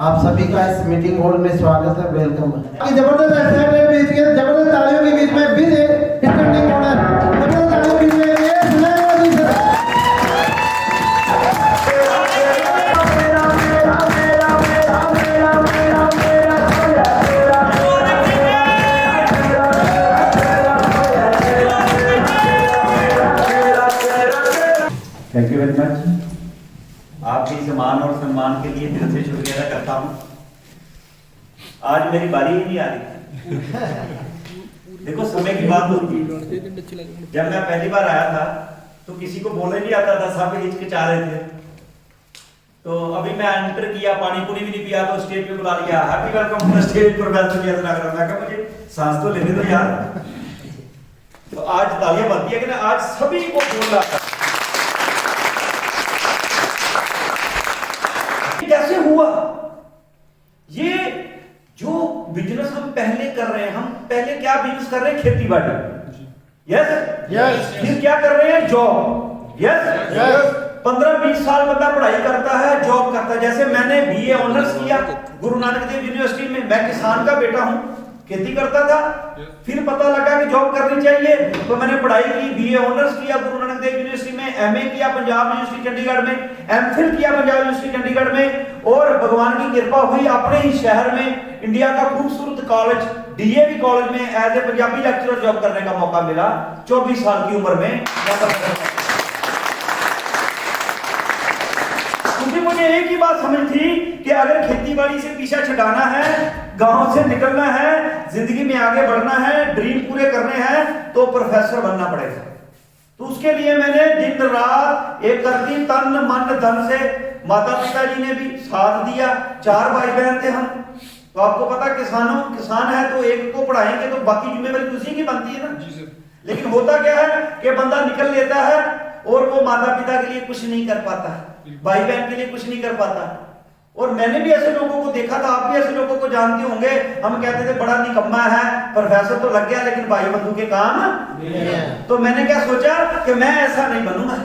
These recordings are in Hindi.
आप सभी का इस मीटिंग हॉल में स्वागत है, वेलकम है। जबरदस्त असेंबली बीच के जबरदस्त तालियों के बीच में फिर स्टैंडिंग ऑर्डर जबरदस्त तालियों के बीच में ये सुनाया दीजिए। Thank you very much. आपके सम्मान और सम्मान के लिए दिल से शुक्रिया अदा करता हूँ। आज मेरी बारी ही नहीं आ रही। देखो समय की बात होती है। जब मैं पहली बार आया था तो किसी को बोलने नहीं आता था, सब हिचकिचा रहे थे। तो अभी मैं एंटर किया, पानी पूरी भी नहीं पिया तो स्टेज पे बुला लिया, हैप्पी वेलकम स्टेज प्रोफेसर जी नागरा। मैं कहा मुझे सांस तो लेने दो यार। तो आज तालियां बनती है कि ना, आज सभी को बोल रहा था। कैसे हुआ ये जो बिजनेस हम पहले कर रहे हैं? हम पहले क्या बिजनेस कर रहे हैं? खेती बाड़ी। यस। फिर क्या कर रहे हैं? जॉब। यस। 15-20 साल बंदा पढ़ाई करता है, जॉब करता है। जैसे मैंने बीए ऑनर्स किया गुरु नानक देव यूनिवर्सिटी में। मैं किसान का बेटा हूं, खेती करता था। फिर पता लगा कि जॉब करनी चाहिए तो मैंने पढ़ाई की, बीए ऑनर्स किया गुरु नानक देव यूनिवर्सिटी में, एमए किया पंजाब यूनिवर्सिटी चंडीगढ़ में, एमफिल किया पंजाब यूनिवर्सिटी चंडीगढ़ में। और भगवान की कृपा हुई अपने ही शहर में इंडिया का खूबसूरत कॉलेज डीएवी कॉलेज में as a Punjabi lecturer job करने का मौका मिला 24 साल की उम्र में। क्योंकि मुझे एक ही बात समझ थी कि अगर खेती बाड़ी से पीछा छुड़ाना है, गांव से निकलना है, जिंदगी में आगे बढ़ना है, ड्रीम पूरे करने हैं तो प्रोफेसर बनना पड़ेगा। तो उसके लिए मैंने दिन रात एक करती तन मन धन से। माता पिता जी ने भी साथ दिया। 4 भाई बहन थे हम। तो आपको पता किसान है तो एक को पढ़ाएंगे तो बाकी जिम्मेवारी दूसरी की बनती है ना। लेकिन होता क्या है कि बंदा निकल लेता है और वो माता पिता के लिए कुछ नहीं कर पाता, भाई बहन के लिए कुछ नहीं कर पाता। और मैंने भी ऐसे लोगों को देखा था, आप भी ऐसे लोगों को जानते होंगे। हम कहते थे बड़ा निकम्मा है, प्रोफेसर तो लग गया लेकिन भाई बंधु के काम नहीं है। तो मैंने क्या सोचा कि मैं ऐसा नहीं बनूंगा,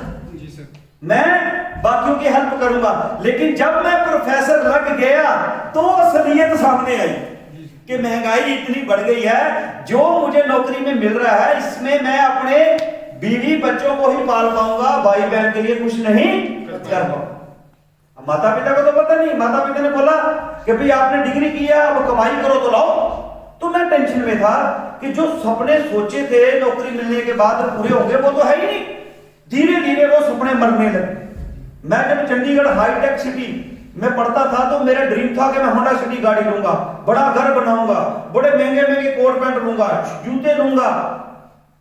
मैं बाकियों की हेल्प करूंगा। लेकिन जब मैं प्रोफेसर लग गया तो असलियत सामने आई कि महंगाई इतनी बढ़ गई है, जो मुझे नौकरी में मिल रहा है इसमें मैं अपने बीवी बच्चों को ही पाल पाऊंगा, भाई बहन के लिए कुछ नहीं कर पाऊंगा। माता पिता को तो पता नहीं। माता पिता ने बोला कि भाई आपने डिग्री किया, अब कमाई करो तो लाओ। तो मैं टेंशन में था कि जो सपने सोचे थे नौकरी मिलने के बाद पूरे होंगे वो तो है ही नहीं। धीरे धीरे वो सपने मरने लगे। मैं जब चंडीगढ़ हाईटेक सिटी में पढ़ता था तो मेरा ड्रीम था कि मैं होंडा सिटी गाड़ी लूंगा, बड़ा घर बनाऊंगा, बड़े महंगे महंगे कोट पैंट लूंगा, जूते लूंगा।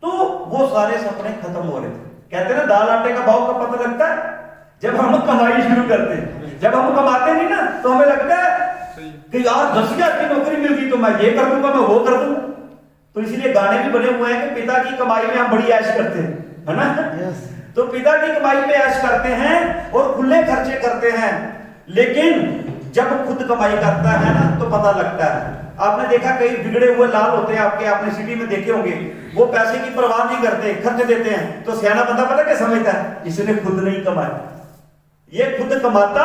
तो वो सारे सपने खत्म हो रहे थे। कहते ना दाल आटे का भाव कब पता लगता है? जब हम कमाई शुरू करते हैं। जब हम कमाते नहीं ना तो हमें लगता है कि यार 10,000 की नौकरी मिल गई तो मैं ये कर दूंगा, मैं वो कर दूंगा। तो इसीलिए गाने भी बने हुए हैं कि पिता की कमाई में हम बड़ी ऐश करते हैं, है ना। तो पिता की कमाई में ऐश करते हैं और खुले खर्चे करते हैं। लेकिन जब खुद कमाई करता है ना तो पता लगता है। आपने देखा कई बिगड़े हुए लाल होते हैं आपके, आपने सिटी में देखे होंगे, वो पैसे की परवाह नहीं करते, खर्च देते हैं। तो सियाना बंदा पता क्या समझता है? इसने खुद नहीं कमाया, ये खुद कमाता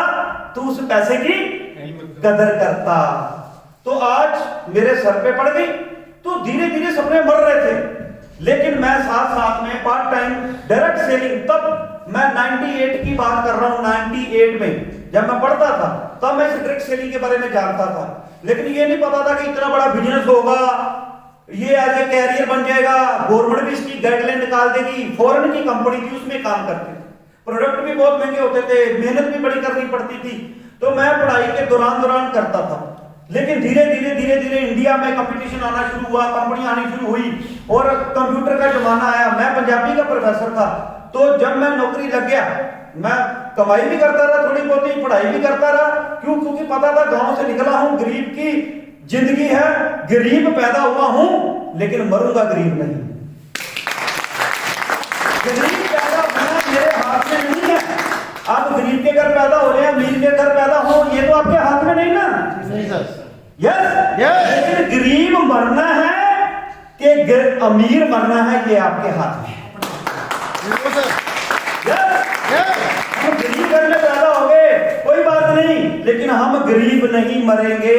तो उस पैसे की कदर करता। तो आज मेरे सर पे पड़ गई। तो धीरे धीरे सपने मर रहे थे। लेकिन मैं साथ साथ में पार्ट टाइम डायरेक्ट सेलिंग, तब मैं 98 की बात कर रहा हूं, 98 में जब मैं पढ़ता था तब मैं इस डायरेक्ट सेलिंग के बारे में जानता था। लेकिन ये नहीं पता था कि इतना बड़ा बिजनेस होगा, ये एज ए कैरियर बन जाएगा, गवर्नमेंट भी इसकी गाइडलाइन निकाल देगी। फॉरेन की कंपनी थी, उसमें काम करते, प्रोडक्ट भी बहुत महंगे होते थे, मेहनत भी बड़ी करनी पड़ती थी। तो मैं पढ़ाई के दौरान करता था। लेकिन धीरे धीरे इंडिया में कंपटीशन आना शुरू हुआ, कंपनी आनी शुरू हुई और कंप्यूटर का जमाना आया। मैं पंजाबी का प्रोफेसर था। तो जब मैं नौकरी लग गया, मैं कमाई भी करता रहा, थोड़ी बहुत पढ़ाई भी करता रहा। क्यों? क्योंकि पता था गांव से निकला हूं, गरीब की जिंदगी है, गरीब पैदा हुआ हूं लेकिन मरूंगा गरीब नहीं। गरीब पैदा होना मेरे हाथ में नहीं है। आप गरीब के घर पैदा हो रहे हैं, अमीर के घर पैदा हो, ये तो आपके हाथ में नहीं ना। नहीं सर। यस। लेकिन गरीब मरना है कि अमीर मरना है, ये आपके हाथ में है। हम गरीब घर में पैदा हो गए, कोई बात नहीं। लेकिन हम गरीब नहीं मरेंगे,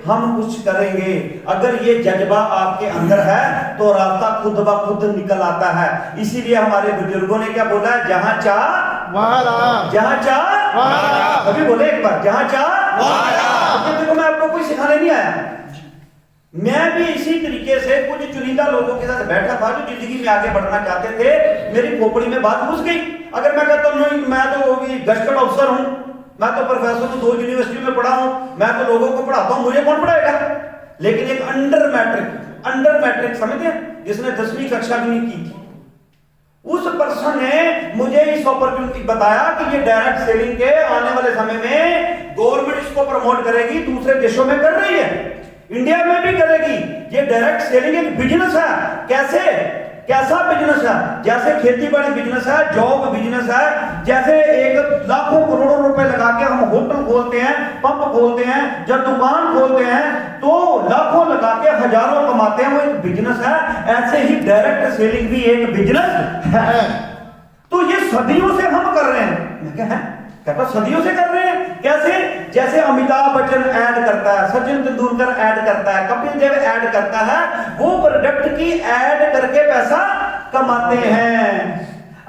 हम कुछ करेंगे। अगर ये जज्बा आपके अंदर है तो रास्ता खुद ब खुद निकल आता है। इसीलिए हमारे बुजुर्गों ने क्या बोला, जहां चाह वहां राह, जहां चाह वहां राह। अभी बोले एक बार, जहां चाह वहां राह। देखो मैं आपको कुछ सिखाने नहीं आया, मैं भी इसी तरीके से कुछ चुनिंदा लोगों के साथ बैठा था जो जिंदगी में आगे बढ़ना चाहते थे। मेरी खोपड़ी में बात घुस गई। अगर मैं कहता हूं मैं तो भी गजटेड अफसर हूं, मैं तो प्रोफेसर हूं, 2 यूनिवर्सिटी में पढ़ा हूं, मैं तो लोगों को पढ़ाता हूं, मुझे कौन पढ़ाएगा। लेकिन एक अंडर मैट्रिक समझते हैं, जिसने 10वीं कक्षा भी नहीं की थी, उस पर्सन ने मुझे इस अपॉर्चुनिटी बताया कि ये डायरेक्ट सेलिंग के आने वाले समय में गवर्नमेंट इसको प्रमोट करेगी, दूसरे देशों में कर रही है, इंडिया में भी करेगी। ये डायरेक्ट सेलिंग एक बिजनेस है। कैसा बिजनेस है? जैसे खेती बाड़ी बिजनेस है, जॉब बिजनेस है। जैसे एक लाखों करोड़ों रुपए लगा के हम होटल खोलते हैं, पंप खोलते हैं, जब दुकान खोलते हैं तो लाखों लगा के हजारों कमाते हैं, वो एक बिजनेस है। ऐसे ही डायरेक्ट सेलिंग भी एक बिजनेस है। तो ये सदियों से हम कर रहे हैं। मैं कहता सदियों से कर रहे हैं। कैसे? जैसे अमिताभ बच्चन ऐड करता है, सचिन तेंदुलकर ऐड करता है, कपिल देव ऐड करता है, वो प्रोडक्ट की ऐड करके पैसा कमाते हैं।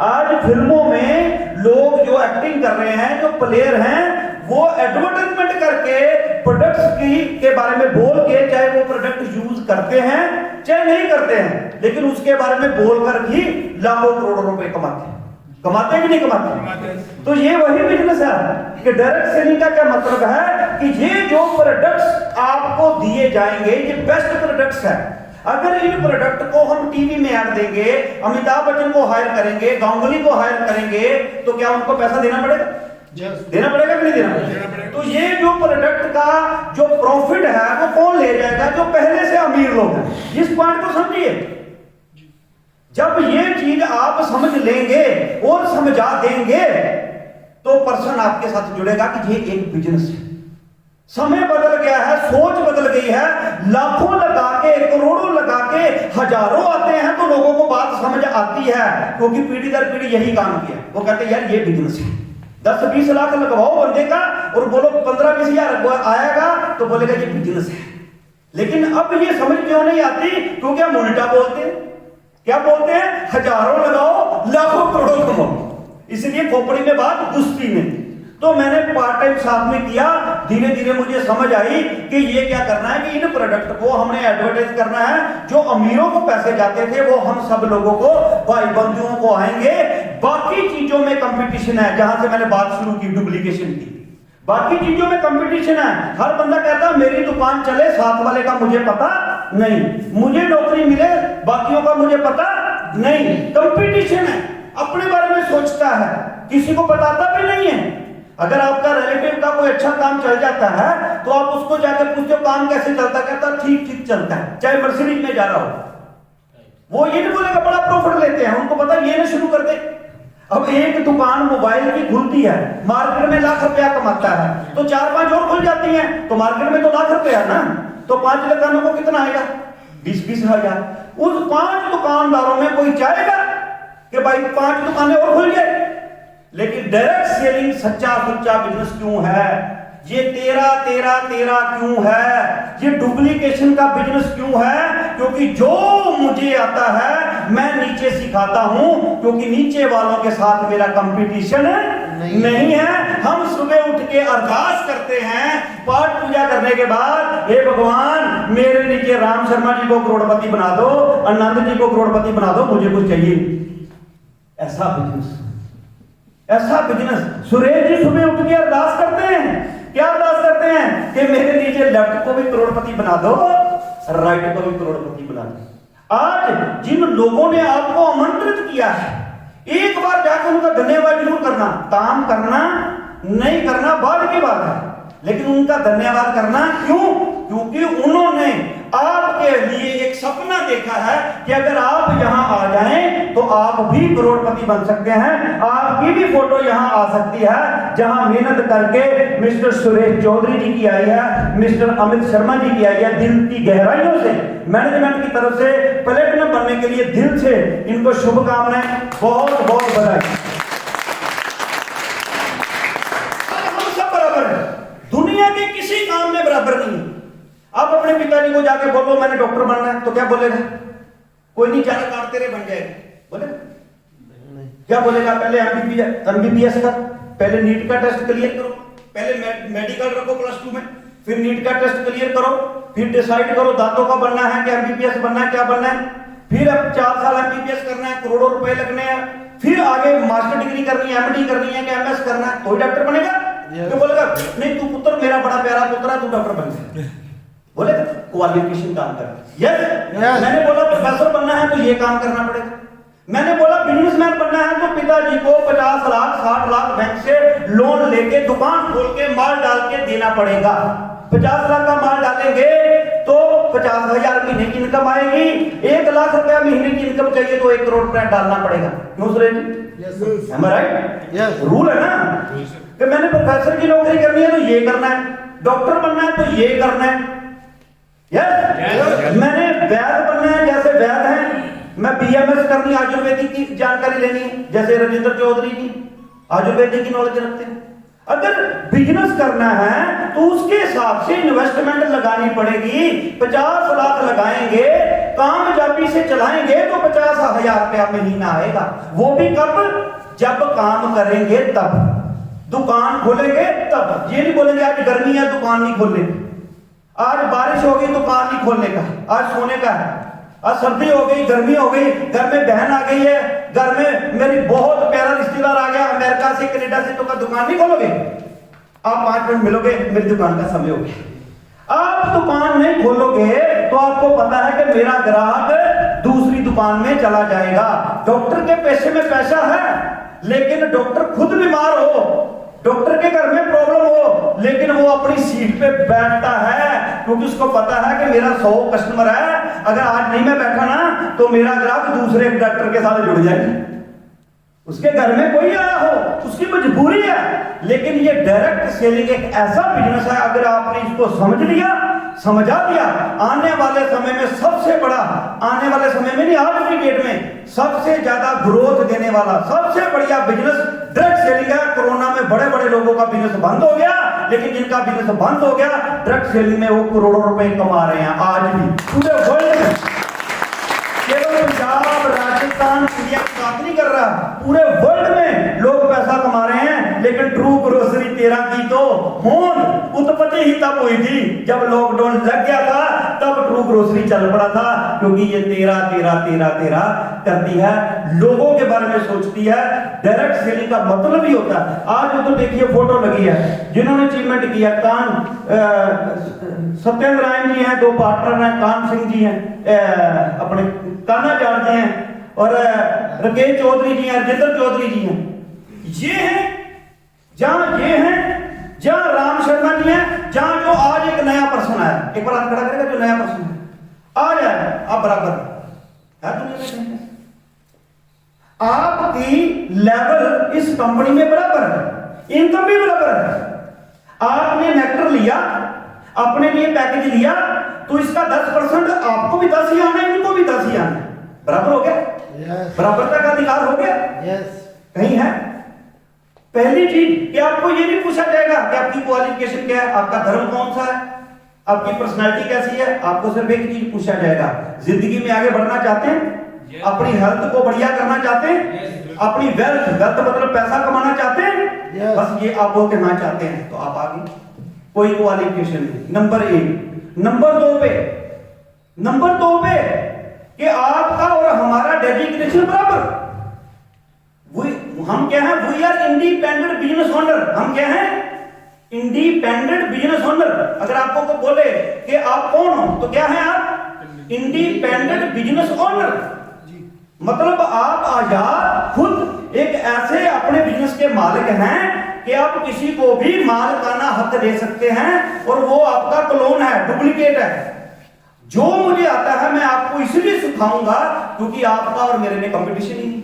आज फिल्मों में लोग जो एक्टिंग कर रहे हैं, जो प्लेयर हैं, वो एडवर्टाइजमेंट करके प्रोडक्ट्स के बारे में बोल के, चाहे वो प्रोडक्ट यूज करते हैं चाहे नहीं करते हैं, लेकिन उसके बारे में बोलकर भी लाखों करोड़ों रुपए कमाते हैं। कमाते कि नहीं कमाते? तो ये वही बिजनेस है कि डायरेक्ट सेलिंग का क्या मतलब है कि ये जो प्रोडक्ट्स आपको दिए जाएंगे, ये बेस्ट प्रोडक्ट्स है। अगर इन प्रोडक्ट को हम टीवी में ऐड देंगे, अमिताभ बच्चन को हायर करेंगे, गांगुली को हायर करेंगे, तो क्या उनको पैसा देना पड़ेगा? देना पड़ेगा कि नहीं देना पड़ेगा? तो ये जो प्रोडक्ट का जो प्रॉफिट है वो कौन ले जाएगा? जो पहले से अमीर लोग हैं। इस पॉइंट को समझिए। जब ये चीज आप समझ लेंगे और समझा देंगे तो पर्सन आपके साथ जुड़ेगा कि ये एक बिजनेस है। समय बदल गया है, सोच बदल गई है। लाखों लगा के, करोड़ों लगा के हजारों आते हैं तो लोगों को बात समझ आती है, क्योंकि पीढ़ी दर पीढ़ी यही काम किया। वो कहते हैं यार ये बिजनेस है। 10-20 लाख लगवाओ बंदे का और बोलो 15-20 हजार आएगा तो बोलेगा ये बिजनेस है। लेकिन अब ये समझ क्यों नहीं आती? क्योंकि हम उल्टा बोलते हैं। क्या बोलते हैं? हजारों लगाओ, लाखों करोड़ों कमाओ। इसलिए खोपड़ी में बात घुसती नहीं। तो मैंने पार्ट टाइम साथ में किया। धीरे धीरे मुझे समझ आई कि ये क्या करना है कि इन प्रोडक्ट को हमने एडवर्टाइज करना है। जो अमीरों को पैसे जाते थे वो हम सब लोगों को, भाई बंधुओं को आएंगे। बाकी चीजों में कंपटीशन है, जहां से मैंने बात शुरू की डुप्लीकेशन की। बाकी चीजों में कंपटीशन है। हर बंदा कहता मेरी दुकान चले, साथ वाले का मुझे पता नहीं, मुझे नौकरी मिले, बाकियों का मुझे पता नहीं। कंपटीशन है। अपने बारे में सोचता है, किसी को बताता भी नहीं है। अगर आपका रिलेटिव का कोई अच्छा काम चल जाता है तो आप उसको जाकर पूछते हो काम कैसे चलता है? कहता ठीक ठीक चलता है, चाहे मर्सिडीज में जा रहा हो। वो ये नहीं बोलेगा बड़ा प्रॉफिट लेते हैं, उनको पता ये ना शुरू कर दे। अब एक दुकान मोबाइल की खुलती है, मार्केट में लाख रुपया कमाता है, तो 4-5 और खुल जाती हैं, तो मार्केट में तो लाख रुपया है ना, तो 5 दुकानों को कितना आएगा? 20-20 हजार। उस 5 दुकानदारों में कोई चाहेगा कि भाई 5 दुकानें और खुल जाए? लेकिन डायरेक्ट सेलिंग सच्चा सुच्चा बिजनेस क्यों है? ये तेरा क्यों है? ये डुप्लीकेशन का बिजनेस क्यों है? क्योंकि जो मुझे आता है मैं नीचे सिखाता हूं, क्योंकि नीचे वालों के साथ मेरा कंपटीशन नहीं है। हम सुबह उठ के अरदास करते हैं, पाठ पूजा करने के बाद, हे भगवान मेरे नीचे राम शर्मा जी को करोड़पति बना दो, आनंद जी को करोड़पति बना दो, मुझे कुछ चाहिए। ऐसा बिजनेस सुरेश जी सुबह उठ के अरदास करते हैं। क्या अरदास करते हैं? कि मेरे नीचे लेफ्ट को भी करोड़पति बना दो, राइट को भी करोड़पति बना दो। आज जिन लोगों ने आपको आमंत्रित किया है, एक बार जाकर उनका धन्यवाद जरूर करना। काम करना नहीं करना बाद की बात है, लेकिन उनका धन्यवाद करना। क्यों? क्योंकि उन्होंने आपके लिए एक सपना देखा है कि अगर आप यहां आ जाएं तो आप भी करोड़पति बन सकते हैं। आपकी भी फोटो यहां आ सकती है, जहां मेहनत करके मिस्टर सुरेश चौधरी जी की आई है, मिस्टर अमित शर्मा जी की आई है। दिल की गहराइयों से मैनेजमेंट की तरफ से प्लेटिनम बनने के लिए दिल से इनको शुभकामनाएं, बहुत बहुत बधाई। हम सब बराबर हैं। अपने पिताजी को जाके बोलो मैंने डॉक्टर बनना है, तो क्या बोलेगा? कोई नहीं, 4 कार्ड तेरे बन जाएगी, बोले क्या बोलेगा? पहले एमबीबीएस का, पहले नीट का टेस्ट क्लियर करो, पहले मेडिकल रखो +2 में, फिर नीट का टेस्ट क्लियर करो, फिर डिसाइड करो दांतों का बनना है कि एमबीबीएस बनना है, क्या बनना है, फिर अब 4 साल एमबीबीएस करना है, करोड़ों रुपए लगने हैं, फिर आगे मास्टर डिग्री करनी है, एमडी करनी है कि एमएस करना है, तो डॉक्टर बनेगा? तो बोलेगा नहीं तू पुत्र मेरा बड़ा प्यारा पुत्र है, तू डॉक्टर बन जा। बोले क्वालिफिकेशन काम कर। यस, मैंने बोला प्रोफेसर बनना है तो ये काम करना पड़ेगा। मैंने बोला बिजनेसमैन बनना है तो पिताजी को 50 लाख 60 लाख बैंक से लोन लेके दुकान खोल के माल डाल के देना पड़ेगा। 50 लाख का माल डालेंगे तो 50,000 महीने की इनकम आएगी। 1 लाख रुपया महीने की इनकम चाहिए तो 1 करोड़ रुपया डालना पड़ेगा। क्यों Suresh? Am I right? Rule है ना कि मैंने प्रोफेसर की नौकरी करनी है तो ये करना है, डॉक्टर बनना है तो ये करना है। यस, मैंने वैद्य बनना है, जैसे वैद्य है मैं बीएमएस करनी, आयुर्वेदिक की जानकारी लेनी है, जैसे राजेंद्र चौधरी जी आयुर्वेदिक की नॉलेज रखते हैं। अगर बिजनेस करना है तो उसके हिसाब से इन्वेस्टमेंट लगानी पड़ेगी। 50 लाख लगाएंगे, कामयाबी से चलाएंगे तो 50,000 रुपया महीना आएगा। वो भी कब? जब काम करेंगे तब, दुकान खोलेंगे तब। ये नहीं बोलेंगे आज गर्मी है दुकान नहीं खोलने, आज बारिश हो गई दुकान नहीं खोलने का, आज सोने का है, आज सर्दी हो गई गर्मी हो गई, घर में बहन आ गई है, घर में मेरी बहुत प्यारा रिश्तेदार आ गया अमेरिका से कनाडा से, तो का दुकान नहीं खोलोगे? आप 5 मिनट मिलोगे, मेरी दुकान का समय हो गया। आप दुकान नहीं खोलोगे तो आपको पता है कि मेरा ग्राहक दूसरी दुकान में चला जाएगा। डॉक्टर के पैसे में पैसा है, लेकिन डॉक्टर खुद बीमार हो, डॉक्टर के घर में प्रॉब्लम हो, लेकिन वो अपनी सीट पे बैठता है क्योंकि उसको पता है कि मेरा 100 कस्टमर है, अगर आज नहीं मैं बैठा ना तो मेरा ग्राहक दूसरे डॉक्टर के साथ जुड़ जाएगा। उसके घर में कोई आया हो, उसकी मजबूरी है। लेकिन ये डायरेक्ट सेलिंग एक ऐसा बिजनेस है, अगर आपने इसको समझ लिया, समझा दिया, आने वाले समय में सबसे बड़ा, आने वाले समय में नहीं आज की डेट में सबसे ज्यादा ग्रोथ देने वाला सबसे बढ़िया बिजनेस डायरेक्ट सेलिंग है। कोरोना में बड़े बड़े लोगों का बिजनेस बंद हो गया, लेकिन जिनका बिजनेस बंद हो गया डायरेक्ट सेलिंग में वो करोड़ों रुपए कमा रहे हैं आज भी पूरे वर्ल्ड में। केवल पंजाब राजस्थान इंडिया की बात नहीं कर रहा, पूरे वर्ल्ड में लोग पैसा कमा रहे हैं। लेकिन ट्रू ग्रोसरी 13 की तो होंद उत्पत्ति ही तब हुई थी जब लॉकडाउन लग गया था, तब ट्रू ग्रोसरी चल पड़ा था, क्योंकि ये 13 करती है, लोगों के बारे में सोचती है। डायरेक्ट सेलिंग का मतलब ही होता है, आज तो देखिए फोटो लगी है जिन्होंने अचीवमेंट किया, सत्येंद्र रायन जी हैं, 2 पार्टनर हैं, कान सिंह जी हैं, अपने कान्हा जाट जी हैं, और राकेश चौधरी जी हैं, राजेंद्र चौधरी जी हैं। ये हैं जहां, ये हैं जहां राम शर्मा जी हैं, जहां जो आज एक नया पर्सन आया, एक बार हाथ खड़ा करेगा जो नया पर्सन है आ जाए, आप बराबर है दुनिया में, आपकी लेवल इस कंपनी में बराबर है, इनकम भी बराबर है। आपने नेक्टर लिया, अपने लिए पैकेज लिया, तो इसका 10% आपको भी 10 ही आना है, इनको भी 10 ही आना है, बराबर हो गया? बराबरता का अधिकार हो गया? कहीं है? पहली चीज कि आपको ये नहीं पूछा जाएगा कि आपकी क्वालिफिकेशन क्या है, आपका धर्म कौन सा है, आपकी पर्सनालिटी कैसी है। आपको सिर्फ एक चीज पूछा जाएगा, जिंदगी में आगे बढ़ना चाहते हैं, अपनी हेल्थ को बढ़िया करना चाहते हैं, अपनी वेल्थ मतलब पैसा कमाना चाहते हैं, बस ये आप वो कहना चाहते हैं तो आप आगे, कोई क्वालिफिकेशन नहीं। नंबर 1। नंबर 2 पे कि आपका और हमारा डेडिकेशन बराबर। हम क्या हैं? We are independent business owner. हम क्या हैं? Independent business owner. अगर आपको को बोले कि आप कौन हो तो क्या है आप? Independent business owner. मतलब आप आजाद खुद एक ऐसे अपने बिजनेस के मालिक हैं कि आप किसी को भी मालिकाना हक दे सकते हैं, और वो आपका क्लोन है, डुप्लीकेट है। जो मुझे आता है मैं आपको इसलिए सिखाऊंगा क्योंकि आपका और मेरे में कंपटीशन ही नहीं।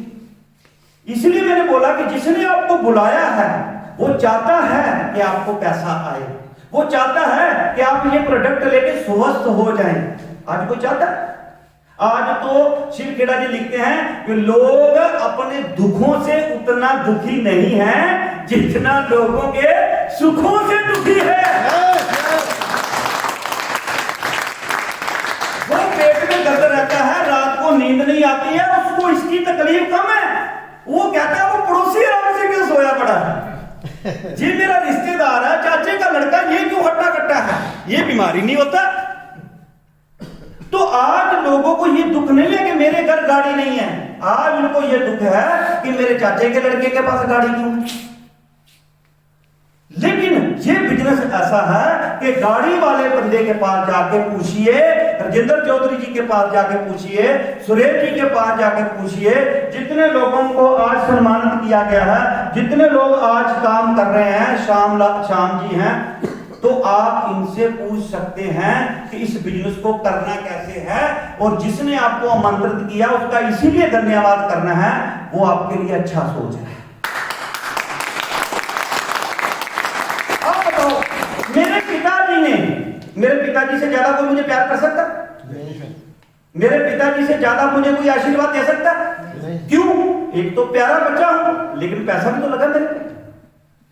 इसलिए मैंने बोला कि जिसने आपको बुलाया है वो चाहता है कि आपको पैसा आए, वो चाहता है कि आप ये प्रोडक्ट लेके स्वस्थ हो जाएं। आज कोई चाहता है? आज तो शिव खेड़ा जी लिखते हैं कि लोग अपने दुखों से उतना दुखी नहीं है जितना लोगों के सुखों से दुखी है। ये मेरा रिश्तेदार है, चाचे का लड़का, ये क्यों हट्टा कट्टा है? ये बीमारी नहीं होता। तो आज लोगों को ये दुख नहीं है कि मेरे घर गाड़ी नहीं है, आज उनको ये दुख है कि मेरे चाचे के लड़के के पास गाड़ी क्यों है। लेकिन ये बिजनेस ऐसा है कि गाड़ी वाले बंदे के पास जाके पूछिए, राजेंद्र चौधरी जी के पास जाके पूछिए, सुरेश जी के पास जाके पूछिए, जितने लोगों को आज सम्मानित किया गया है, जितने लोग आज काम कर रहे हैं, श्याम जी हैं, तो आप इनसे पूछ सकते हैं कि इस बिजनेस को करना कैसे है, और जिसने आपको आमंत्रित किया उसका इसीलिए धन्यवाद करना है, वो आपके लिए अच्छा सोच है। मेरे पिताजी से ज्यादा कोई मुझे प्यार कर सकता? मेरे पिताजी से ज्यादा मुझे कोई आशीर्वाद दे सकता? क्यों? एक तो प्यारा बच्चा हूं, लेकिन पैसा भी तो लगा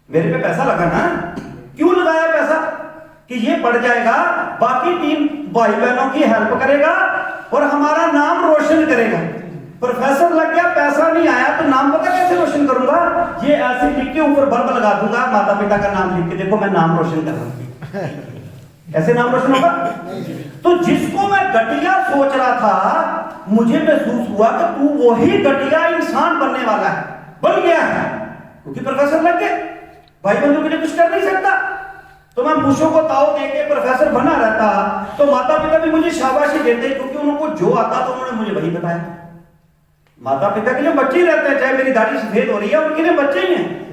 मेरे पे पैसा लगा ना। क्यों लगाया पैसा? कि ये बढ़ जाएगा, बाकी 3 भाई बहनों की हेल्प करेगा और हमारा नाम रोशन करेगा। प्रोफेसर लग गया, पैसा नहीं आया तो नाम पता कैसे रोशन करूंगा? ये ऐसे लिख के ऊपर बल्ब लगा दूंगा, माता पिता का नाम लिख के, देखो मैं नाम रोशन कर रहा हूं। ऐसे नाम रोशन होगा? तो जिसको मैं घटिया सोच रहा था, मुझे महसूस हुआ कि तू वही घटिया इंसान बनने वाला है, बन गया है, क्योंकि प्रोफेसर लग गए। भाई बंधु के लिए कुछ कर नहीं सकता, तो मैं बुशों को ताव दे के प्रोफेसर बना रहता, तो माता पिता भी मुझे शाबाशी देते, क्योंकि उनको जो आता तो उन्होंने मुझे वही बताया। माता पिता के लिए बच्चे ही रहते हैं, चाहे मेरी दाढ़ी सफेद हो रही है, उनके लिए बच्चे ही हैं।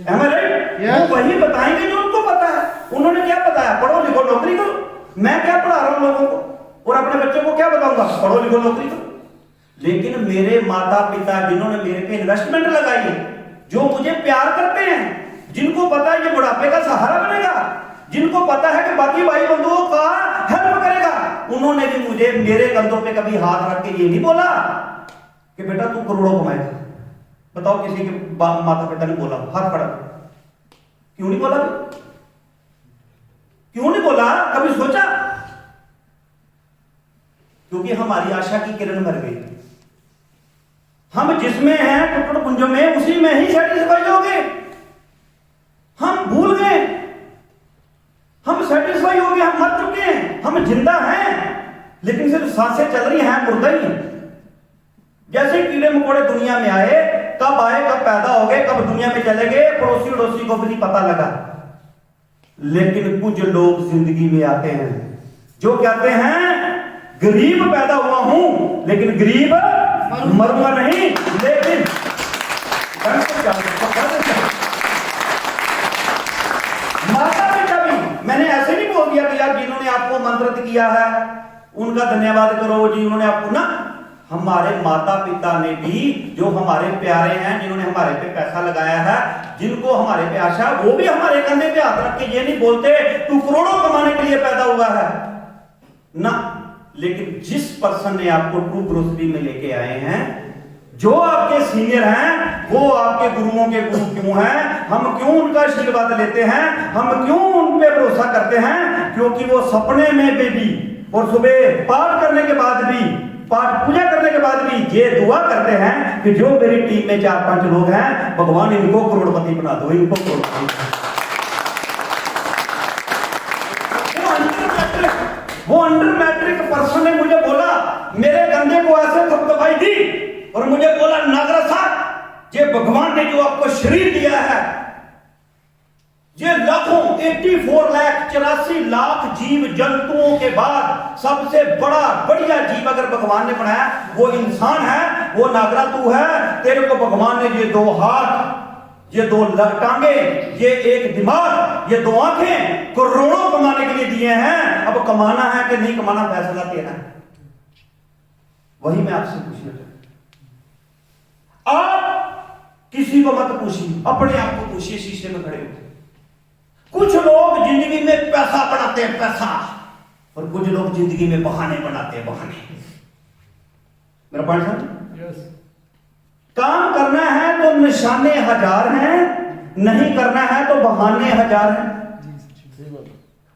Am I right? वो वही बताएंगे जो उनको पता है। उन्होंने क्या बताया? पढ़ो लिखो नौकरी करो। मैं क्या पढ़ा रहा हूं लोगों को, और अपने बच्चों को क्या बताऊंगा? पढ़ो लिखो नौकरी करो। लेकिन मेरे माता पिता जिन्होंने मेरे पे इन्वेस्टमेंट लगाई है, जो मुझे प्यार करते हैं, जिनको पता है ये बुढ़ापे का सहारा बनेगा, जिनको पता है कि बाकी भाई बंधुओं का हेल्प करेगा, उन्होंने भी मुझे मेरे कंधों पे कभी हाथ रख के ये नहीं बोला कि बेटा तू करोड़ों कमाएगा। बताओ किसी के माता पिता ने बोला? हाथ खड़ा। क्यों नहीं बोला? क्यों नहीं बोला? कभी सोचा? क्योंकि हमारी आशा की किरण मर गई। हम जिसमें हैं टुकड़ पुंज में, उसी में ही सेटिस्फाई हो गए। हम भूल गए, हम सेटिस्फाई हो गए, हम मर चुके हैं। हम जिंदा हैं लेकिन सिर्फ सांसें चल रही हैं, मुर्दा ही है। जैसे कीड़े मकोड़े दुनिया में आए, कब आए, कब पैदा हो गए, कब दुनिया में चले गए, पड़ोसी अड़ोसी को भी नहीं पता लगा। लेकिन कुछ लोग जिंदगी में आते हैं जो कहते हैं गरीब पैदा हुआ हूं, लेकिन गरीब मरूंगा नहीं। लेकिन माता पिता भी, मैंने ऐसे नहीं बोल दिया कि यार जिन्होंने आपको आमंत्रित किया है उनका धन्यवाद करो जी, उन्होंने आपको ना, हमारे माता पिता ने भी, जो हमारे प्यारे हैं, जिन्होंने हमारे पे पैसा लगाया है, जिनको हमारे पे आशा, वो भी हमारे कंधे पे हाथ रख के ये नहीं बोलते तू करोड़ों कमाने के लिए पैदा हुआ है ना। लेकिन जिस पर्सन ने आपको ट्रू ग्रोसरी में लेके आए हैं, जो आपके सीनियर हैं, वो आपके गुरुओं के गुरु क्यों हैं? हम क्यों उनका आशीर्वाद लेते हैं? हम क्यों उन पे भरोसा करते हैं? क्योंकि वो सपने में भी और सुबह पाठ करने के बाद भी, पाठ पूजा करने के बाद भी ये दुआ करते हैं कि जो मेरी टीम में 4-5 लोग हैं, भगवान इनको करोड़पति बना दो, इनको करोड़पति। वो अंडर मैट्रिक पर्सन ने मुझे बोला, मेरे कंधे को ऐसे थपथपाई दी और मुझे बोला नागरा साहब, ये भगवान ने जो आपको शरीर दिया है, ये लाखों 84 लाख जीव जंतुओं के बाद सबसे बड़ा बढ़िया जीव अगर भगवान ने बनाया वो इंसान है, वो नागरा तू है। तेरे को भगवान ने ये 2 हाथ, ये 2 टांगे, ये 1 दिमाग, ये 2 आंखें करोड़ों कमाने के लिए दिए हैं। अब कमाना है कि नहीं कमाना फैसला तेरा है। वही मैं आपसे पूछना चाहता हूं। आप किसी को मत पूछिए, अपने आप को पूछिए, शीशे में खड़े होते। कुछ लोग जिंदगी में पैसा बनाते हैं, पैसा, और कुछ लोग जिंदगी में बहाने बनाते हैं, बहाने। मेरा पॉइंट समझ? काम करना है तो निशाने 1000 हैं, नहीं करना है तो बहाने 1000 हैं।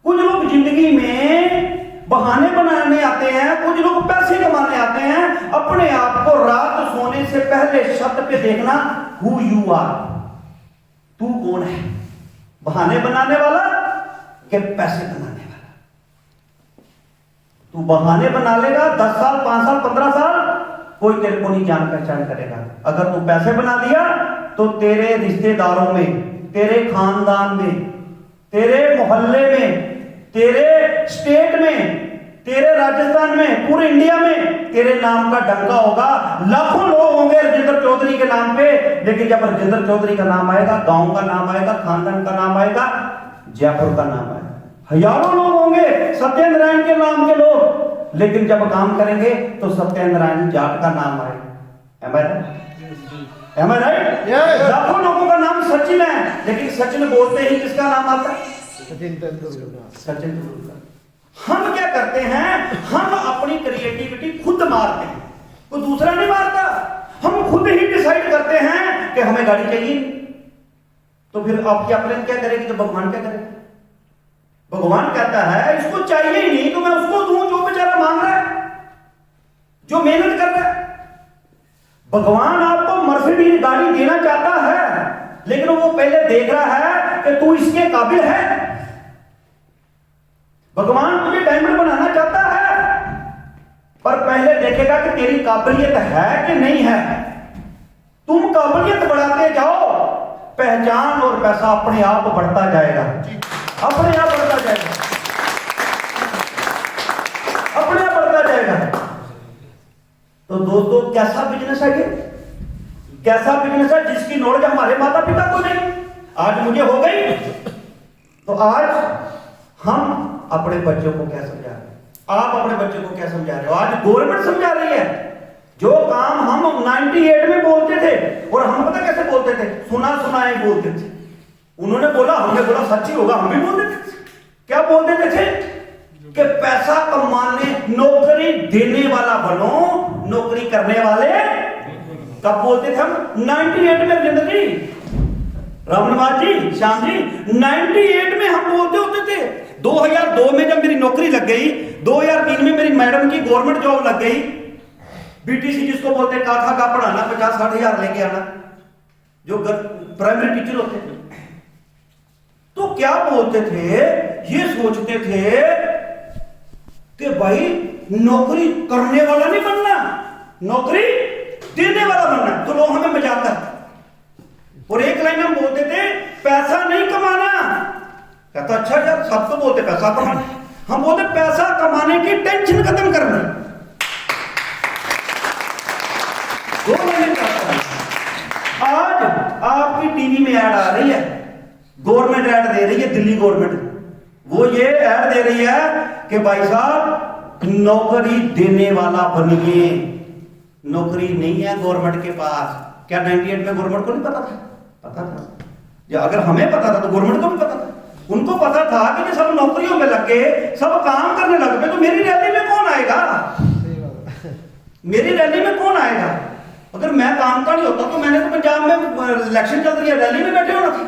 कुछ लोग जिंदगी में बहाने बनाने आते हैं, कुछ लोग पैसे कमाने आते हैं। अपने आप को रात सोने से पहले छत पे देखना, हु यू आर। तू कौन है, बहाने बनाने वाला कि पैसे बनाने वाला? तू बहाने बना लेगा 10 साल 5 साल 15 साल, कोई तेरे को नहीं जान पहचान करेगा। अगर तू पैसे बना दिया तो तेरे रिश्तेदारों में, तेरे खानदान में, तेरे मोहल्ले में, तेरे स्टेट में, तेरे राजस्थान में, पूरे इंडिया में तेरे नाम का डंका होगा। लाखों लोग होंगे राजेंद्र चौधरी के नाम पे, लेकिन जब राजेंद्र चौधरी का नाम आएगा, गांव का नाम आएगा, खानदान का नाम आएगा, जयपुर का नाम आएगा, हजारों लोग होंगे सत्यनारायण के नाम के लोग, लेकिन जब काम करेंगे तो सत्यनारायण जाट का नाम आएगा। Am I right? Am I right? लाखों लोगों का नाम सचिन है, लेकिन सचिन बोलते ही किसका नाम आता है? सचिन तेंदुलकर। हम क्या करते हैं, हम अपनी क्रिएटिविटी खुद मारते हैं, कोई दूसरा नहीं मारता। हम खुद ही डिसाइड करते हैं कि हमें गाड़ी चाहिए, तो फिर आपकी अपने क्या करेगी, तो भगवान क्या करेगा? भगवान कहता है इसको चाहिए ही नहीं तो मैं उसको दूं जो बेचारा मांग रहा है, जो मेहनत कर रहा है। भगवान आपको मर्सिडीज गाड़ी देना चाहता है, लेकिन वो पहले देख रहा है कि तू इसके काबिल है। भगवान तुझे डायमंड बनाना चाहता है, पर पहले देखेगा कि तेरी काबिलियत है कि नहीं है। तुम काबिलियत बढ़ाते जाओ, पहचान और पैसा अपने आप बढ़ता जाएगा, अपने आप बढ़ता जाएगा, अपने आप बढ़ता जाएगा। तो दोस्तों कैसा बिजनेस है ये? कैसा बिजनेस है जिसकी नॉलेज हमारे माता पिता को नहीं, आज मुझे हो गई, तो आज हम अपने बच्चों को क्या समझा रहे हैं? आप अपने बच्चों को क्या समझा रहे हो? आज गवर्नमेंट समझा रही है। जो काम हम 98 में बोलते थे, और हम पता कैसे बोलते थे, सुना सुनाए बोलते थे। उन्होंने बोला, हमने बोला सच्ची होगा, हम भी बोलते थे। क्या बोलते थे? कि पैसा कमाने, नौकरी देने वाला बनो, नौकरी करने वाले कब बोलते थे हम? 98 में जिंदगी रमनवाज जी, श्याम जी, 98 में हम बोलते होते थे। 2002 में जब मेरी नौकरी लग गई, 2003 में मेरी मैडम की गवर्नमेंट जॉब लग गई, बीटीसी जिसको बोलते हैं, काथा का पढ़ाना, 50-60 हजार लेके आना, जो प्राइमरी टीचर होते थे। तो क्या बोलते थे, ये सोचते थे कि भाई नौकरी करने वाला नहीं बनना, नौकरी देने वाला बनना। तो लोग हमें मजाक करते, और एक लाइन हम बोलते थे, पैसा नहीं कमाना। कहता अच्छा यार, सब तो बोलते पैसा कमाना, हम बोलते पैसा कमाने की टेंशन खत्म करना। दो लाइनें कहता है। आज आपकी टीवी में ऐड आ रही है, गवर्नमेंट ऐड दे रही है, दिल्ली गवर्नमेंट, वो ये ऐड दे रही है कि भाई साहब नौकरी देने वाला बनिए। नौकरी नहीं है गवर्नमेंट के पास। क्या 98 में गवर्नमेंट को नहीं पता था? पता था। या अगर हमें पता था तो गवर्नमेंट को भी पता था। उनको पता था कि ये सब नौकरियों में लग गए, सब काम करने लग गए, तो मेरी रैली में कौन आएगा? मेरी रैली में कौन आएगा? अगर मैं काम का नहीं होता तो मैंने तो पंजाब में इलेक्शन चल रही है, रैली में बैठे होना था।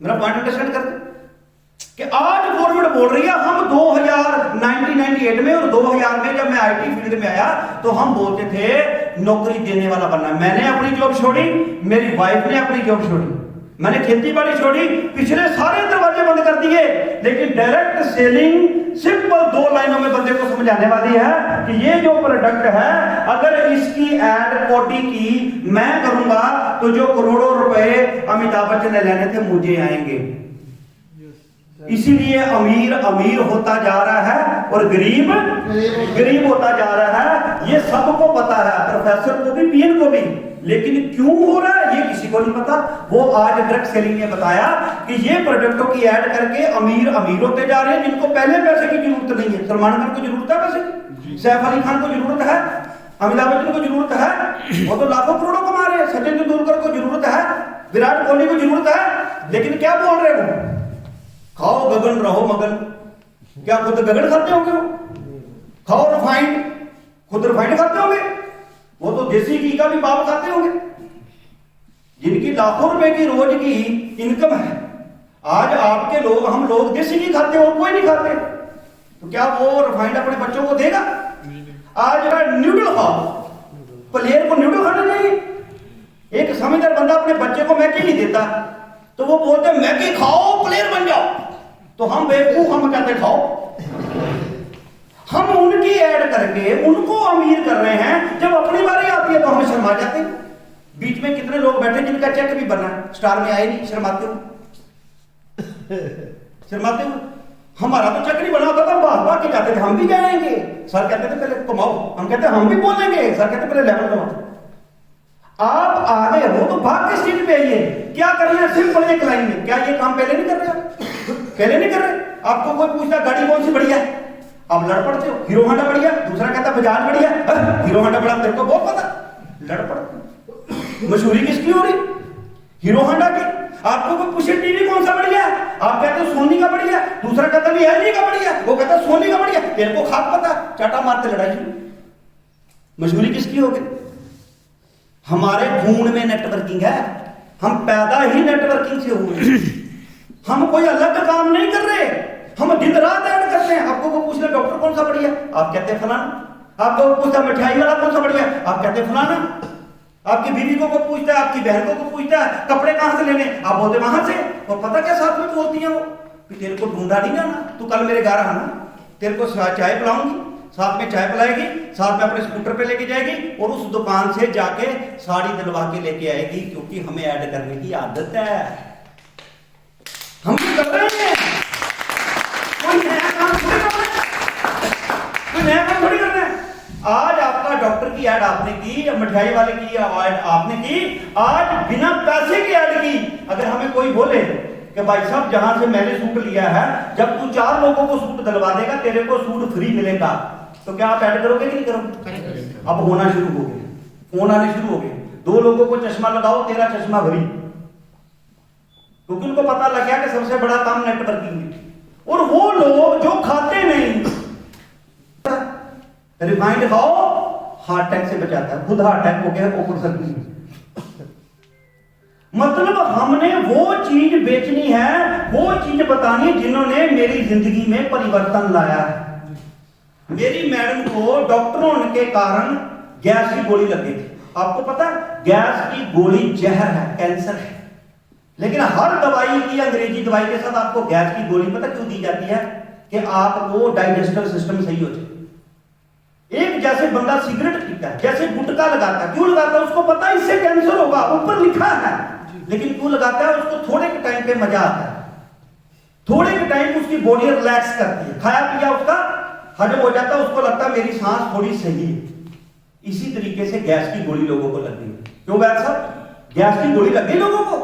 मेरा पॉइंट अंडरस्टैंड करते कि आज गवर्नमेंट बोल रही है, हम 1998 में और 2000 में जब मैं आईटी फील्ड में आया तो हम बोलते थे नौकरी देने वाला बनना। मैंने अपनी जॉब छोड़ी, मेरी वाइफ ने अपनी जॉब छोड़ी, मैंने खेती बाड़ी छोड़ी, पिछले सारे दरवाजे बंद कर दिए, लेकिन डायरेक्ट सेलिंग सिंपल 2 लाइनों में बंदे को समझाने वाली है कि ये जो प्रोडक्ट है, अगर इसकी एड कोटी की मैं करूंगा तो जो करोड़ों रुपए अमिताभ बच्चन ने लेने थे मुझे आएंगे। इसीलिए अमीर अमीर होता जा रहा है और गरीब गरीब होता जा रहा है। ये सबको पता है, प्रोफेसर को भी, पीएन को भी, लेकिन क्यों हो रहा है ये किसी को नहीं पता। वो आज डायरेक्ट सेलिंग ने बताया कि ये प्रोडक्टों की ऐड करके अमीर अमीर होते जा रहे हैं, जिनको पहले पैसे की जरूरत नहीं है। सलमान खान को जरूरत है पैसे की, सैफ अली खान को जरूरत है, अमिताभ बच्चन को जरूरत है, वो तो लाखों करोड़ों कमा रहे हैं, सचिन तेंदुलकर को जरूरत है, विराट कोहली को जरूरत है, लेकिन क्या बोल रहे हो? खाओ गगन रहो मगन। क्या खुद गगन खाते होंगे? वो खाओ रिफाइंड, खुद रिफाइंड खाते होंगे। वो तो देसी घी का भी बाप खाते होंगे, जिनकी लाखों रुपए की रोज की इनकम है। आज आपके लोग, हम लोग देसी घी खाते हो, कोई नहीं खाते, तो क्या वो रिफाइंड अपने बच्चों को देगा? आज न्यूडल खाओ, प्लेयर को न्यूडल खाना चाहिए, एक समझदार बंदा अपने बच्चे को मैगी नहीं देता, तो वो बोलते मैगी खाओ प्लेयर बन जाओ, तो हम बेवकूफ, हम कहते खाओ। हम उनकी ऐड करके उनको अमीर कर रहे हैं, जब अपनी बारी आती है तो हम शर्मा जाते हैं। बीच में कितने लोग बैठे जिनका चेक भी बना, स्टार में आए नहीं, शर्माते हो शर्माते हो। हमारा तो चेक नहीं बना होता था, भाग के जाते थे, हम भी जाएंगे, सर कहते थे पहले कमाओ, हम कहते हम भी बोलेंगे, सर कहते पहले लेवल कमाओ। आप आगे हो तो भाग के स्टेज पे आइए, क्या करना है सिंपल एक लाइन में, क्या ये काम पहले नहीं कर रहे आप? पहले नहीं कर रहे? आपको कोई पूछता गाड़ी कौन सी बढ़िया है, आप लड़ पड़ते हो, हीरो होंडा बढ़िया, दूसरा कहता बजाज बढ़िया, हीरो होंडा बड़ा, तेरे को बहुत पता, लड़ पड़ते। मशहूरी किसकी हो रही? हीरो होंडा की। आपको कोई पूछे टीवी कौन सा बढ़िया है, आप कहते हो सोनी का बढ़िया, दूसरा कहता भी एलजी का बढ़िया, वो कहता सोनी का बढ़िया, तेरे को खास पता, चाटा मारते लड़ाई। मशहूरी किसकी हो गई? हमारे खून में नेटवर्किंग है, हम पैदा ही नेटवर्किंग से हुए। हम कोई अलग काम नहीं कर रहे, हम दिन रात ऐड करते हैं। आपको को पूछ ले डॉक्टर कौन सा बढ़िया, आप कहते हैं फलाना। आपको पूछता मिठाई वाला कौन सा बढ़िया, आप कहते हैं फलाना। आपकी बीवी को पूछता है, आपकी बहन को पूछता है कपड़े कहां से लेने, आप बोलते वहां से। और पता क्या साथ में बोलती है वो, कि तेरे को ढूंढा नहीं जाना, तू कल मेरे घर आना, तेरे को चाय पिलाऊंगी, साथ में चाय पिलाएगी, साथ में अपने स्कूटर पे लेके जाएगी और उस दुकान से जाके साड़ी दिलवा के लेके आएगी, क्योंकि हमें ऐड करने की आदत है। हम भी कर रहे हैं, कोई नया काम थोड़ी कर रहे हैं, कोई नया काम थोड़ी कर रहे हैं। आज आपका डॉक्टर की ऐड आपने की, मिठाई वाले की ऐड आपने की, आज बिना पैसे की ऐड की। अगर हमें कोई बोले कि भाई साहब जहां से मैंने सूट लिया है, जब तू 4 लोगों को सूट दिलवा देगा तेरे को सूट फ्री मिलेगा, तो क्या आप ऐड करोगे कि नहीं करोगे? अब होना शुरू हो गए, फोन आने शुरू हो गए, 2 लोगों को चश्मा लगाओ, तेरा चश्मा फ्री, क्योंकि उनको पता लग गया कि सबसे बड़ा काम नेटवर्किंग है। और वो लोग जो खाते नहीं, रिफाइंड खाओ, हार्ट अटैक से बचाता है, खुद हार्ट अटैक हो गया वो उड़ सकती है। मतलब हमने वो चीज बेचनी है, वो चीज बतानी है जिन्होंने मेरी जिंदगी में परिवर्तन लाया है। मेरी मैडम को डॉक्टरों के कारण गैस की गोली लगी थी। आपको पता है गैस की गोली जहर है, कैंसर है, लेकिन हर दवाई की, अंग्रेजी दवाई के साथ आपको गैस की गोली पता क्यों दी जाती है? कि आपको डाइजेस्टिव सिस्टम सही हो जाए। एक जैसे बंदा सिगरेट पीता है, जैसे गुटखा लगाता है, क्यों लगाता है? उसको पता है इससे कैंसर होगा, ऊपर लिखा है, लेकिन क्यों लगाता है? उसको थोड़े के टाइम पे मजा आता है, थोड़े के टाइम उसकी बॉडी रिलैक्स करती है, खाया पिया उसका हजम हो जाता है, उसको लगता है मेरी सांस थोड़ी सही है। इसी तरीके से गैस की गोली लोगों को लग गई। क्यों वैद साहब गैस की गोली लग गई लोगों को?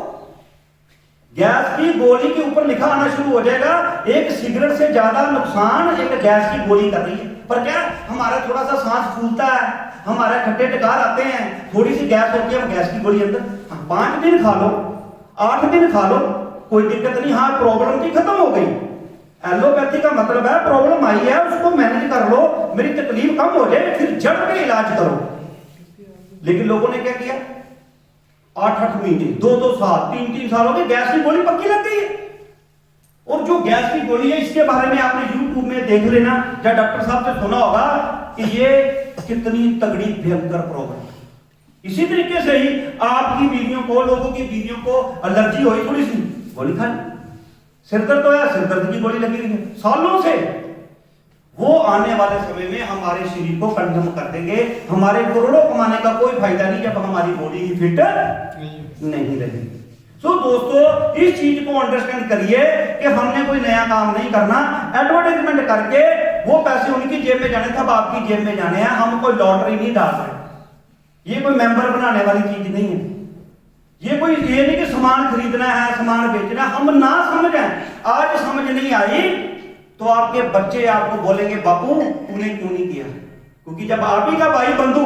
गैस की गोली के ऊपर लिखा आना शुरू हो जाएगा, एक सिगरेट से ज्यादा नुकसान एक गैस की गोली कर रही है। पर क्या हमारा थोड़ा सा सांस फूलता है, हमारे खट्टे टकार आते हैं, थोड़ी सी गैस होती है, हम गैस की गोली अंदर 5 दिन खा लो, 8 दिन खा लो, कोई दिक्कत नहीं, हाँ प्रॉब्लम थी खत्म हो गई। एलोपैथी का मतलब है प्रॉब्लम आई है उसको मैनेज कर लो, मेरी तकलीफ कम हो जाए, फिर जड़ पे इलाज करो। लेकिन लोगों ने क्या किया? 8-8 महीने, 2-2 साल, 3-3 साल हो गए, गैस की गोली पक्की लग गई है। और जो गैस की गोली है इसके बारे में आपने YouTube में देख लेना, या डॉक्टर साहब से सुना होगा कि ये कितनी तगड़ी भयंकर प्रॉब्लम है। इसी तरीके से ही आपकी बीवियों को, लोगों की बीवियों को एलर्जी हुई, थोड़ी सी गोली खा ली, सिर दर्द होया, सिर दर्द की गोली लगी हुई है सालों से। वो आने वाले समय में हमारे शरीर को कंडम कर देंगे, हमारे करोड़ों कमाने का कोई फायदा नहीं जब हमारी बॉडी ही फिट नहीं रहेगी। सो दोस्तों इस चीज को अंडरस्टैंड करिए कि हमने कोई नया काम नहीं करना, एडवर्टाइजमेंट करके वो पैसे उनकी जेब में जाने थे, अब आपकी जेब में जाने हैं। हम कोई लॉटरी नहीं डाल रहे, ये कोई मेंबर बनाने वाली चीज नहीं है, ये कोई ये नहीं कि सामान खरीदना है, सामान बेचना। हम ना समझें, आज समझ नहीं आई तो आपके बच्चे आपको बोलेंगे बापू तूने क्यों नहीं किया? क्योंकि जब आप ही का भाई बंधु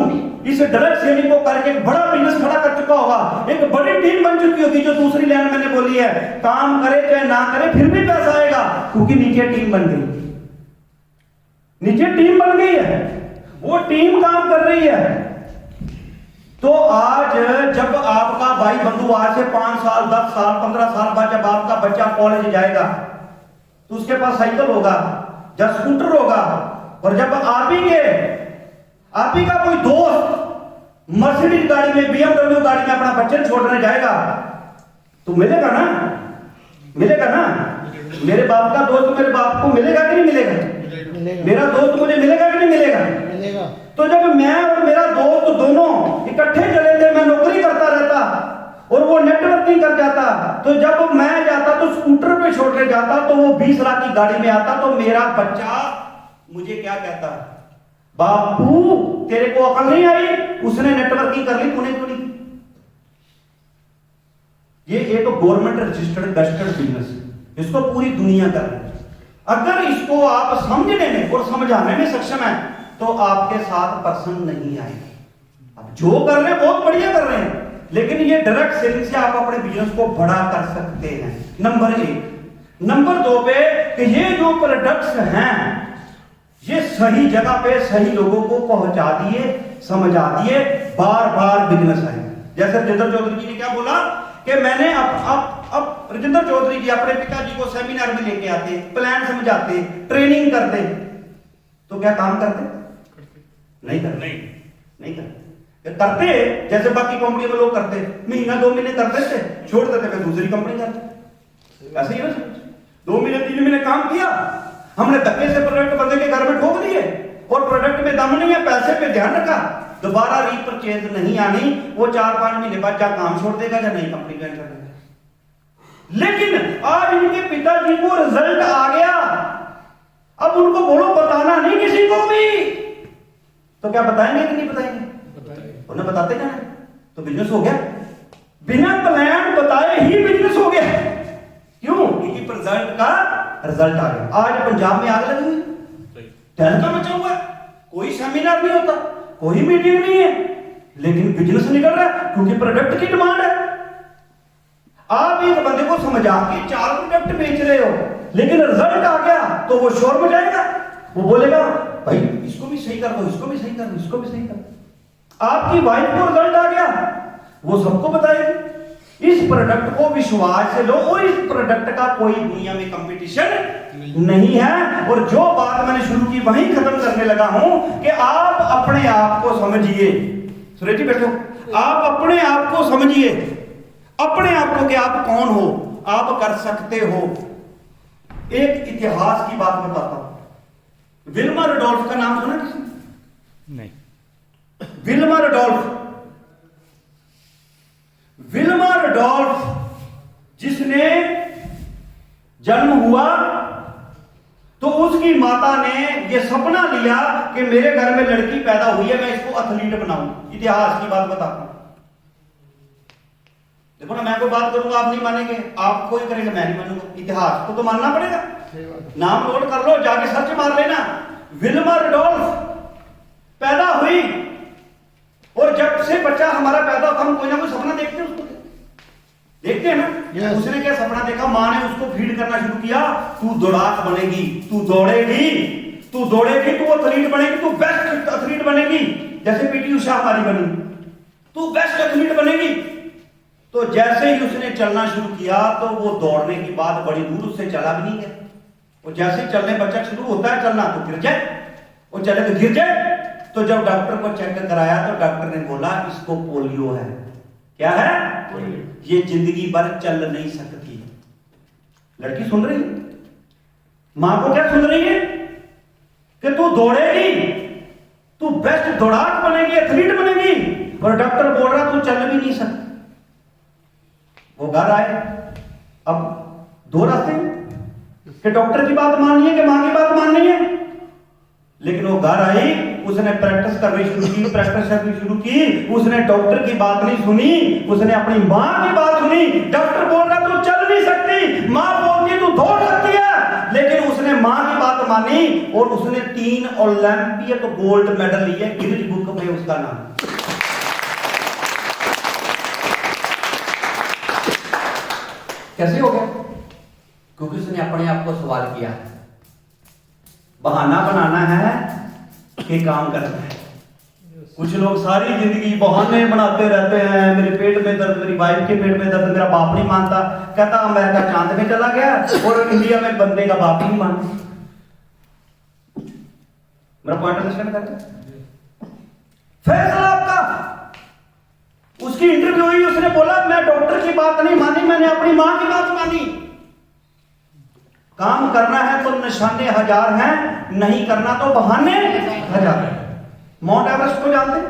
इस ड्रग सेलिंग को करके एक बड़ा बिजनेस खड़ा कर चुका होगा, एक बड़ी टीम बन चुकी होगी, जो दूसरी लाइन मैंने बोली है, काम करे चाहे ना करे फिर भी पैसा आएगा, क्योंकि नीचे टीम बन गई, नीचे टीम बन गई है, वो टीम काम कर रही है। तो आज जब आपका भाई बंधु आज से 5 साल, 10 साल, 15 साल बाद जब आपका बच्चा कॉलेज जाएगा तो उसके पास साइकिल होगा या स्कूटर होगा, और जब आप ही का कोई दोस्त मर्सिडीज गाड़ी में, BMW गाड़ी में अपना बच्चन छोड़ने जाएगा तो मिलेगा ना? मिलेगा ना? मेरे बाप का दोस्त मेरे बाप को मिलेगा कि नहीं मिलेगा? मेरा दोस्त मुझे मिलेगा कि नहीं मिलेगा? तो जब मैं और मेरा दोस्त दोनों इकट्ठे चले थे, मैं नौकरी करता रहता और वो नेटवर्किंग कर जाता, तो जब मैं जाता तो स्कूटर पे छोड़ने जाता तो वो 20 लाख की गाड़ी में आता, तो मेरा बच्चा मुझे क्या कहता? बापू तेरे को अकल नहीं आई, उसने नेटवर्किंग कर ली, तूने क्यों नहीं? ये एक गवर्नमेंट रजिस्टर्ड गस्टेड बिजनेस है, इसको पूरी दुनिया कर रही है। अगर इसको आप समझने में और समझाने में सक्षम है तो आपके साथ पर्सन नहीं आएगी। अब जो कर रहे हैं बहुत बढ़िया कर रहे हैं, लेकिन ये डायरेक्ट सेलिंग से आप अपने बिजनेस को बड़ा कर सकते हैं, नंबर 1। नंबर 2 पे कि ये जो प्रोडक्ट्स हैं ये सही जगह पे सही लोगों को पहुंचा दिए, समझा दिए, बार बार बिजनेस आए। जैसे राजेंद्र चौधरी जी ने क्या बोला कि मैंने अब राजेंद्र चौधरी जी अपने पिताजी को सेमिनार में लेके आते, प्लान समझाते, ट्रेनिंग करते, तो क्या काम करते? नहीं करते, नहीं करते। करते जैसे बाकी कंपनी में लोग करते, महीना 2 महीने करते थे, छोड़ देते, फिर दूसरी कंपनी करते। ऐसे ही ना, 2 महीने 3 महीने काम किया, हमने धक्के से प्रोडक्ट बंदे के घर में ठोक दिए और प्रोडक्ट में दम नहीं है, पैसे पे ध्यान रखा, दोबारा रीपरचेज नहीं आनी, वो 4-5 महीने बाद जा काम छोड़ देगा या नई कंपनी ज्वाइन कर देगा। लेकिन आज इनके पिताजी को रिजल्ट आ गया, अब उनको बोलो बताना नहीं किसी को भी, तो क्या बताएंगे कि नहीं बताएंगे? उन्हें बताते ना, तो बिजनेस हो गया। बिना प्लान बताए ही बिजनेस हो गया। क्यों? क्योंकि रिजल्ट का रिजल्ट आ गया। आज पंजाब में आग लगी हुई, तहलका मचा हुआ है, कोई सेमिनार नहीं होता, कोई मीटिंग नहीं है, लेकिन बिजनेस निकल रहा है क्योंकि प्रोडक्ट की डिमांड है। आप एक बंदे को समझा के 4 प्रोडक्ट बेच रहे हो, लेकिन रिजल्ट आ गया तो वो शोर मचाएगा, वो बोलेगा भाई इसको भी सही कर दो, इसको भी सही कर दो, इसको भी सही कर दो। आपकी वाइफ को रिजल्ट आ गया, वो सबको बताएगी। इस प्रोडक्ट को विश्वास से लो, और इस प्रोडक्ट का कोई दुनिया में कंपटीशन नहीं है। और जो बात मैंने शुरू की वहीं खत्म करने लगा हूं कि आप अपने आप को समझिए। सुरेश जी बैठो, आप अपने आप को समझिए, अपने आप को कि आप कौन हो, आप कर सकते हो। एक इतिहास की बात बताता हूं। विल्मा रुडोल्फ का नाम सुना किसी? नहीं। विल्मा रुडोल्फ, विल्मा रुडोल्फ जिसने जन्म हुआ तो उसकी माता ने यह सपना लिया कि मेरे घर में लड़की पैदा हुई है, मैं इसको एथलीट बनाऊं। इतिहास की बात बताता हूं। देखो ना, मैं कोई बात करूंगा आप नहीं मानेंगे, आप कोई करेंगे मैं नहीं मानूंगा, इतिहास को तो मानना पड़ेगा। नाम नोट कर लो, जाके सर्च मार लेना। विल्मा रुडोल्फ पैदा हुई, और जब से बच्चा हमारा पैदा होता हम कोई ना कोई सपना देखते हैं, उसको देखते हैं ना। yes. उसने क्या सपना देखा? मां ने उसको फीड करना शुरू किया, तू दौड़ाक बनेगी, तू दौड़ेगी, तू दौड़ेगी, तू एथलीट बनेगी, तू बेस्ट एथलीट बनेगी, जैसे पीटी उषा हमारी बनी, तू बेस्ट एथलीट बनेगी। तो जैसे ही उसने चलना शुरू किया तो वो दौड़ने की बात बड़ी दूर उससे चला भी नहीं गया। और जैसे ही चलने बच्चा शुरू होता है चलना तो गिर जाए, और चले तो गिर जाए। तो जब डॉक्टर को चेक कराया तो डॉक्टर ने बोला इसको पोलियो है। क्या है? पोलियो। ये जिंदगी भर चल नहीं सकती। लड़की सुन रही है, मां को क्या सुन रही है कि तू दौड़ेगी, तू बेस्ट दौड़ाक बनेगी, एथलीट बनेगी, और डॉक्टर बोल रहा तू चल भी नहीं सकती। वो घर आए, अब 2 रास्ते कि डॉक्टर की बात माननी है कि मां की बात माननी है। लेकिन वो घर आई, उसने प्रैक्टिस करनी शुरू की, प्रैक्टिस करनी शुरू की, उसने डॉक्टर की बात नहीं सुनी, उसने अपनी मां की बात सुनी। डॉक्टर बोल रहा तू चल नहीं सकती, मां बोलती तू दौड़ सकती है, लेकिन उसने मां की बात मानी और उसने 3 ओलंपिक गोल्ड मेडल लिए, गिनीज बुक में उसका नाम। कैसे हो गया? क्योंकि उसने अपने आप को सवाल किया। बहाना बनाना है कि काम करना है। कुछ लोग सारी जिंदगी बहाने बनाते रहते हैं, मेरे पेट में दर्द, मेरी वाइफ के पेट में दर्द, मेरा बाप नहीं मानता, कहता अमेरिका चांद में चला गया, और इंडिया में बंदे का बाप ही नहीं मानता। मेरा पॉइंट अंडरस्टैंड करते? फैसला आपका, उसकी इंटरव्यू हुई, उसने बोला मैं डॉक्टर की बात नहीं मानी, मैंने अपनी मां की बात मानी। काम करना है तो निशाने हजार हैं, नहीं करना तो बहाने हजार हैं। माउंट एवरेस्ट को जानते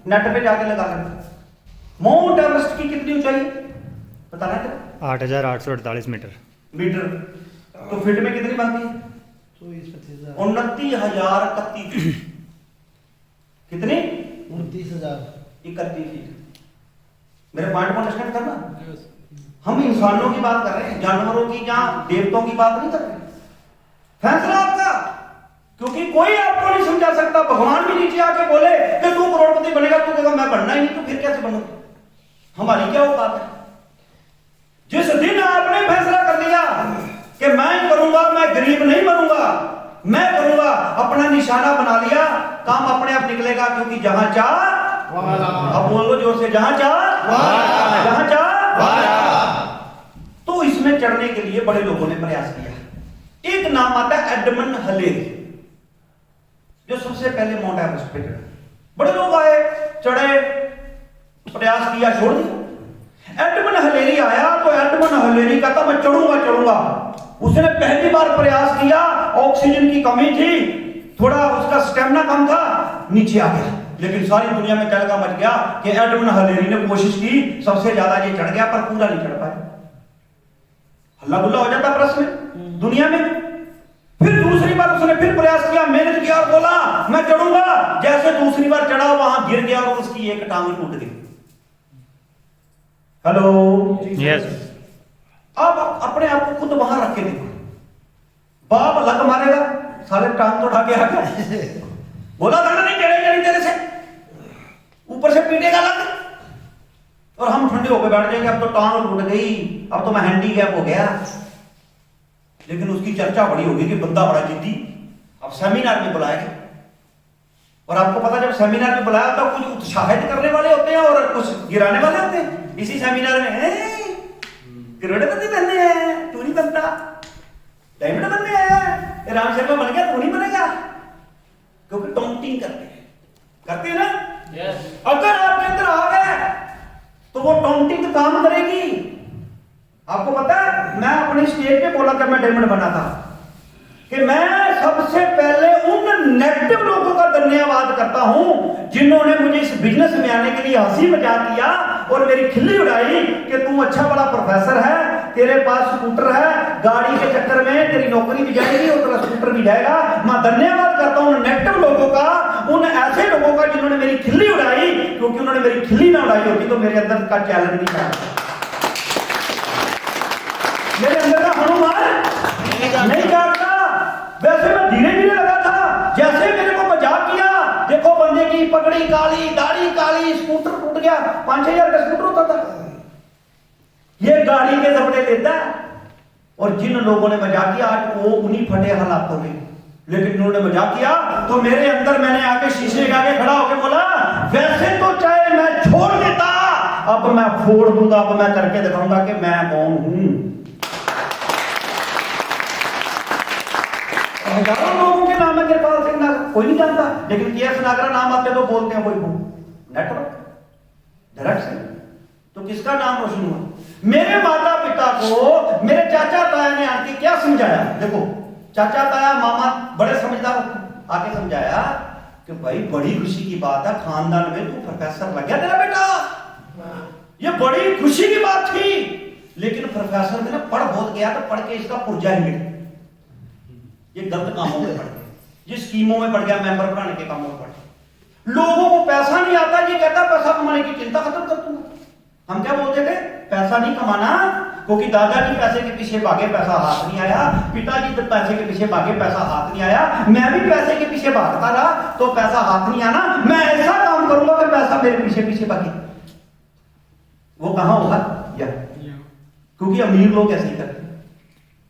नेट पे जाके लगा लें। माउंट एवरेस्ट की कितनी ऊंचाई पता है क्या? 8,848 मीटर। तो फीट में कितनी बनती है? 29,031 कितनी? 29,031 फीट। मेरे पॉइंट को अंडरस्टैंड करना। हम इंसानों की बात कर रहे हैं, जानवरों की या देवताओं की बात नहीं कर रहे। फैसला आपका, क्योंकि कोई आपको नहीं समझा सकता। भगवान भी नीचे आके बोले कि तू करोड़पति बनेगा, तू कहेगा मैं बनना ही नहीं, तो फिर कैसे बनूंगा? हमारी क्या औकात है? जिस दिन आपने फैसला कर लिया कि मैं करूंगा, मैं गरीब नहीं बनूंगा, मैं करूंगा, अपना निशाना बना लिया, काम अपने आप निकलेगा। क्योंकि जहां चाह, अब बोलो जोर से, जहां चाह, जहां चाह। तो इसमें चढ़ने के लिए बड़े लोगों ने प्रयास किया। एक नाम आता है एडमंड हलेरी, जो सबसे पहले माउंट एवरेस्ट पे चढ़े। बड़े लोग आए, चढ़े, प्रयास किया, छोड़ दिया। एडमंड हलेरी आया तो एडमंड हलेरी कहता मैं चढ़ूंगा। उसने पहली बार प्रयास किया, ऑक्सीजन की कमी थी, थोड़ा उसका स्टेमिना कम था, नीचे आ गया। लेकिन सारी दुनिया में चलका मच गया कि एडमंड हलेरी ने कोशिश की, सबसे ज्यादा ये चढ़ गया पर पूरा नहीं चढ़ पाया। हल्ला गुल्ला हो जाता प्रेस में, दुनिया में। फिर दूसरी बार उसने फिर प्रयास किया, मेहनत किया और बोला मैं चढ़ूंगा। जैसे दूसरी बार चढ़ा, वहां गिर गया और उसकी एक टांग टूट गई। Hello, yes. अब अपने आप को खुद वहां रख के देखो। बाप लग मारेगा, साले टांग तो उठा के आ गया, बोला था ना नहीं चढ़ेगा नहीं तेरे से, ऊपर से पीटेगा लग। और हम ठंडे होकर बैठ जाएंगे, अब तो टांग टूट गई, अब तो मैं हैंडीकैप हो गया। लेकिन उसकी चर्चा बड़ी होगी कि बंदा बड़ा जिद्दी। अब सेमिनार में बुलाया गया, और आपको पता जब सेमिनार में बुलाया तो कुछ उत्साहित करने वाले होते हैं और कुछ गिराने वाले होते हैं। इसी सेमिनार में करोड़पति बनने हैं, तू नहीं बनता, डायमंड बनने आया, राम शर्मा बन गया, तू नहीं बनेगा। क्योंकि टॉन्टिंग करते हैं ना। अगर आपके अंदर आ गए तो वो टॉन्टिंग काम करेगी। आपको पता है, मैं अपनी स्टेज पे बोला जब मैं डायमंड बना था कि मैं सबसे पहले उन नेगेटिव लोगों का धन्यवाद करता हूं जिन्होंने मुझे इस बिजनेस में आने के लिए हंसी मजाक किया और मेरी खिल्ली उड़ाई कि तू अच्छा बड़ा प्रोफेसर है, तेरे पास स्कूटर है, गाड़ी के चक्कर में तेरी नौकरी भी जाएगी और तेरा स्कूटर भी जाएगा। मैं धन्यवाद करता हूं उन नेगेटिव लोगों का, उन ऐसे लोगों का जिन्होंने मेरी खिल्ली उड़ाई। क्योंकि उन्होंने मेरी खिल्ली ना उड़ाई होती तो मेरे अंदर का चैलेंज नहीं था, मेरे अंदर का हनुमान नहीं जागता। वैसे मैं धीरे धीरे लगा था, जैसे मेरे को मजाक किया, देखो बंदे की पगड़ी काली, दाढ़ी काली, स्कूटर टूट गया, 5-6 हजार का स्कूटर होता था, ये गाड़ी के जबड़े लेता। और जिन लोगों ने मजाक किया आज वो उन्हीं फटे हालातों में, लेकिन उन्होंने मजाक किया तो मेरे अंदर मैंने आके शीशे के आगे खड़ा होकर बोला वैसे तो चाहे मैं छोड़ देता, अब मैं फोड़ दूंगा, अब मैं करके दिखाऊंगा कि मैं कौन हूं। हजारों लोगों के नाम है कृपाल सिंह नागर, कोई नहीं जानता, लेकिन केएस नागरा नाम आते तो बोलते हैं कोई नेटवर्क डायरेक्ट से। तो किसका नाम रोशन हुआ? मेरे माता पिता को मेरे चाचा ताया ने आके क्या समझाया? देखो चाचा ताया मामा बड़े समझदार आके समझाया कि भाई बड़ी खुशी की बात है, खानदान में तू प्रोफेसर लग गया तेरा बेटा, ये बड़ी खुशी की बात थी। लेकिन प्रोफेसर ने पढ़ बहुत गया तो पढ़ के इसका पुर्जा ही मिल, ये गलत कामों में पड़ गया, जिस स्कीमों में पड़ गया, मेंबर बनाने के कामों में पड़ गया। लोगों को पैसा नहीं आता, ये कहता पैसा कमाने की चिंता खत्म कर दूंगा। हम क्या बोलते थे? पैसा नहीं कमाना, क्योंकि दादाजी पैसे के पीछे भागे, पैसा हाथ नहीं आया, पिताजी पैसे के पीछे भागे, पैसा हाथ नहीं आया, मैं भी पैसे के पीछे भागता रहा तो पैसा हाथ नहीं आना। मैं ऐसा काम करूंगा कि पैसा मेरे पीछे पीछे भागे। वो कहां होगा? क्योंकि अमीर लोग ऐसे ही करते,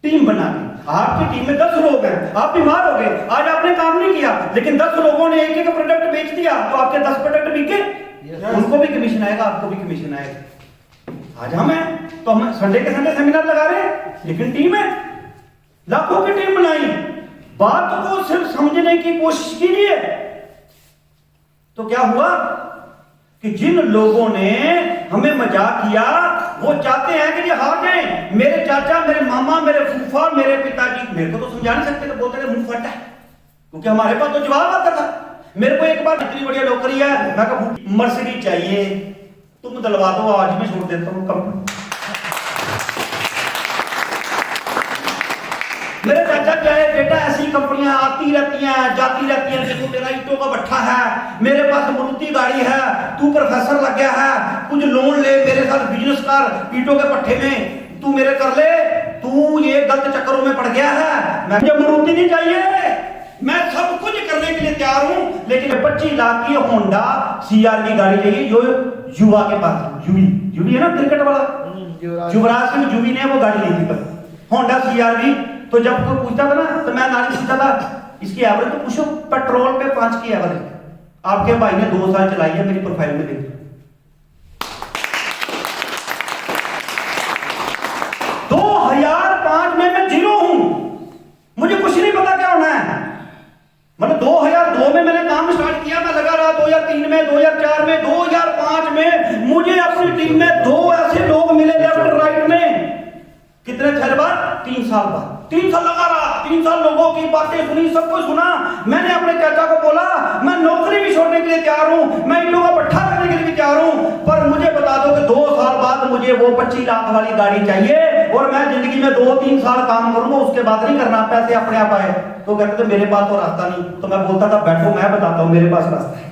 टीम बना के। आपकी टीम में 10 लोग हैं, आप बीमार हो गए, आज आपने काम नहीं किया, लेकिन 10 लोगों ने एक प्रोडक्ट बेच दिया तो आपके 10 प्रोडक्ट बिके, उनको भी कमीशन आएगा, आपको भी कमीशन आएगा। आज हम हैं तो हम संडे के संडे सेमिनार लगा रहे हैं, लेकिन टीम है, लाखों की टीम बनाई, बात को सिर्फ समझने की कोशिश कीजिए। तो क्या हुआ? कि जिन लोगों ने हमें मजाक किया वो चाहते हैं कि ये हार जाए। मेरे चाचा, मेरे मामा, मेरे फूफा, मेरे पिताजी मेरे को तो समझा नहीं सकते, तो बोलते थे मुंह फटा है, क्योंकि हमारे पास तो जवाब आता था। मेरे को एक बार इतनी बढ़िया नौकरी है, मैं कहा मर्सिडीज चाहिए, तुम दिलवा दो, आज मैं छोड़ देता हूँ कंपनी। मेरे चाचा कहे बेटा ऐसी कंपनियां आती रहती हैं जाती रहती हैं, देखो मेरा ईंटों का भट्ठा है, मेरे पास मारुति गाड़ी है, तू प्रोफेसर लग गया है, कुछ लोन ले मेरे साथ बिजनेस कर, ईंटों के भट्ठे में तू मेरे कर ले, तू ये गलत चक्करों में पड़ गया है। मैं मुझे मारुति नहीं चाहिए, मैं सब कुछ करने के लिए तैयार हूं, लेकिन 25 लाख की होंडा CR की गाड़ी चाहिए जो युवा के पास, युवी है ना क्रिकेट वाला, युवराज सिंह युवी ने वो गाड़ी ली थी पर होंडा CR की। तो जब कोई पूछता था ना, तो मैं नानी पूछता था इसकी एवरेज तो पूछो, पेट्रोल पे 5 की एवरेज, आपके भाई ने 2 साल चलाई है, मेरी प्रोफाइल में देखो। 2005 में मैं 0 हूं, मुझे कुछ नहीं पता क्या होना है। मतलब 2002 में मैंने काम स्टार्ट किया, मैं लगा रहा 2003 में, 2004 में, 2005 में मुझे अपनी टीम में 2 ऐसे लोग मिले लेफ्ट राइट में। कितने साल बाद? 3 साल बाद, 3 साल लगा रहा, 3 साल लोगों की बातें सुनी, सब कुछ सुना। मैंने अपने चाचा को बोला मैं नौकरी भी छोड़ने के लिए तैयार हूं, मैं इन लोगों का भट्ठा करने के लिए भी तैयार हूं, पर मुझे बता दो कि 2 साल बाद मुझे वो 25 लाख वाली गाड़ी चाहिए, और मैं जिंदगी में 2-3 साल काम करूंगा, उसके बाद नहीं करना, पैसे अपने आप आए। तो कहते थे मेरे पास तो रास्ता नहीं, तो मैं बोलता था बैठो मैं बताता हूं मेरे पास रास्ता है।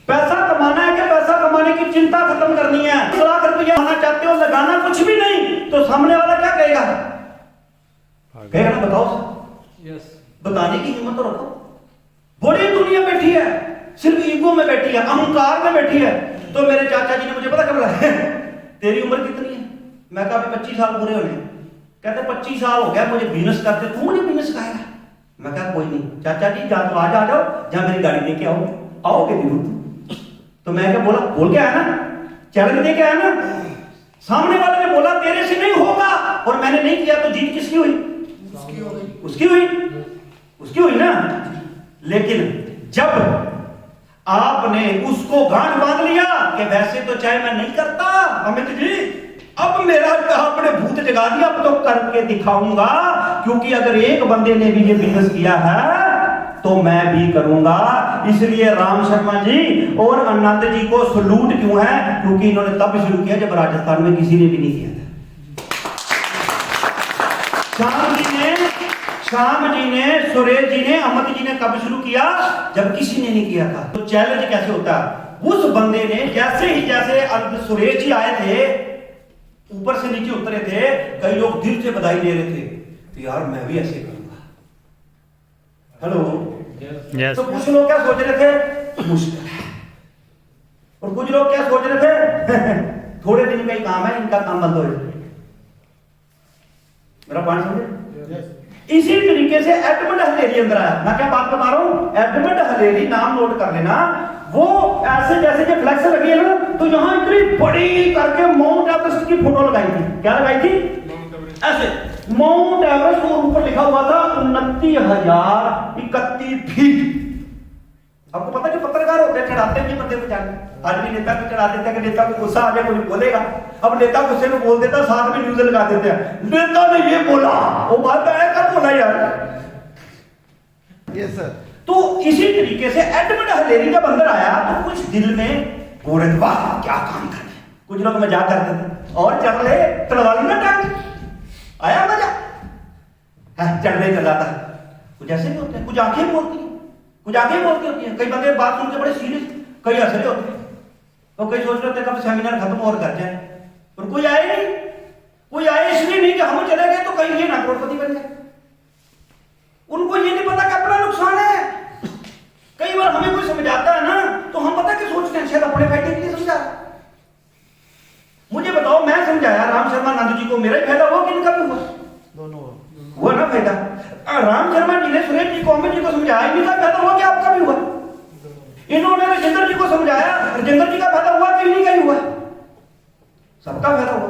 पैसा कमाना है कि पैसा कमाने की चिंता खत्म करनी है। 1 लाख रुपया आना चाहते हो, लगाना कुछ भी नहीं, तो सामने वाला क्या कहेगा? कहेगा ना बताओ यस, बताने की हिम्मत तो रखो। बड़ी दुनिया बैठी है, सिर्फ ईगो में बैठी है, अहंकार में बैठी है। तो मेरे चाचा जी ने मुझे पता कब बुलाया, तेरी उम्र कितनी है? मैं कहा अभी 25 साल पूरे होने। कहते 25 साल हो गया मुझे बिजनेस करते, तू मुझे बिजनेस सिखाएगा? मैं कहा कोई नहीं चाचा जी, जा तो आज आ जाओ, जा मेरी गाड़ी लेके आओगे जरूर। तो मैं क्या बोला, बोल के आया ना, चैलेंज दे के आया ना। सामने वाले ने बोला तेरे से नहीं होगा, और मैंने नहीं किया, तो जीत किसकी हुई? उसकी हुई ना। लेकिन जब आपने उसको गांठ बांध लिया कि वैसे तो चाहे मैं नहीं करता अमित जी, अब मेरा आपने भूत जगा दिया, अब तो करके दिखाऊंगा, क्योंकि अगर एक बंदे ने भी ये बिजनेस किया है तो मैं भी करूंगा। इसलिए राम शर्मा जी और आनंद जी को सलूट क्यों है? क्योंकि इन्होंने तब शुरू किया जब राजस्थान में किसी ने भी नहीं किया था। श्याम जी ने, सुरेश जी ने, अमित जी ने कब शुरू किया? जब किसी ने नहीं किया था। तो चैलेंज कैसे होता है? उस बंदे ने जैसे सुरेश जी आए थे, ऊपर से नीचे उतरे थे, कई लोग दिल से बधाई दे रहे थे तो यार मैं भी ऐसे करूंगा। Hello yes. तो कुछ लोग क्या सोच रहे थे? मुश्किल है। और कुछ लोग क्या सोच रहे थे? थोड़े दिन का ही काम है, इनका काम बंद हो जाए। मेरा पॉइंट समझे? इसी तरीके से एडमंड हलेरी अंदर आया। मैं क्या बात बता रहा हूं? एडमंड हलेरी, नाम नोट कर लेना। वो ऐसे जैसे कि फ्लैक्स लगी है ना, तो यहां इतनी बड़ी करके माउंट एवरेस्ट की फोटो लगाई थी। क्या लगाई थी? ऐसे माउंट एवरेस्ट, और ऊपर लिखा हुआ था 29,031 फीट। आपको पता है जो पत्रकार होते हैं चढ़ाते हैं बंदे को जाके, आज भी नेता को चढ़ा देते हैं कि नेता को गुस्सा आ जाए, कोई बोलेगा। अब नेता गुस्से में बोल देता, साथ में न्यूज लगा देते हैं, नेता ने ये बोला, वो बात है कब बोला यार? Yes sir. तो इसी तरीके से एडमंड हलेरी जब अंदर आया तो कुछ दिल में गोरज, वाह क्या काम कर रहे। कुछ लोग मजाक करते थे, और चढ़ ले चढ़वा ली ना टांग, आया मजा? चढ़ने चल जाता है। कुछ ऐसे भी होते हैं, कुछ आंखें बोलती हैं, कुछ आंखें बोलती होती हैं। कई बंदे बात सुन के बड़े सीरियस, कई असली होते हैं, तो कई सोच रहे थे कब सेमिनार खत्म और कर जाए, और कोई आए नहीं। कोई आए इसलिए नहीं कि हम चले गए तो कहीं ये ना करोड़पति बन जाए। उनको ये नहीं पता कि अपना नुकसान है। कई बार हमें कोई समझाता है ना, तो हम पता कि सोचते हैं शायद अपने फायदे के लिए समझा। मुझे बताओ, मैं समझाया राम शर्मा नंद जी को, मेरा ही फायदा हुआ कि इनका भी हुआ? दोनों हुआ ना फायदा। राम शर्मा जी ने सुरेश जी को, अमित जी को समझाया, इनका फायदा हुआ कि आपका भी हुआ? इन्होंने राजेंद्र जी को समझाया, राजेंद्र जी का फायदा हुआ कि इन्हीं का ही हुआ? सबका फायदा हुआ।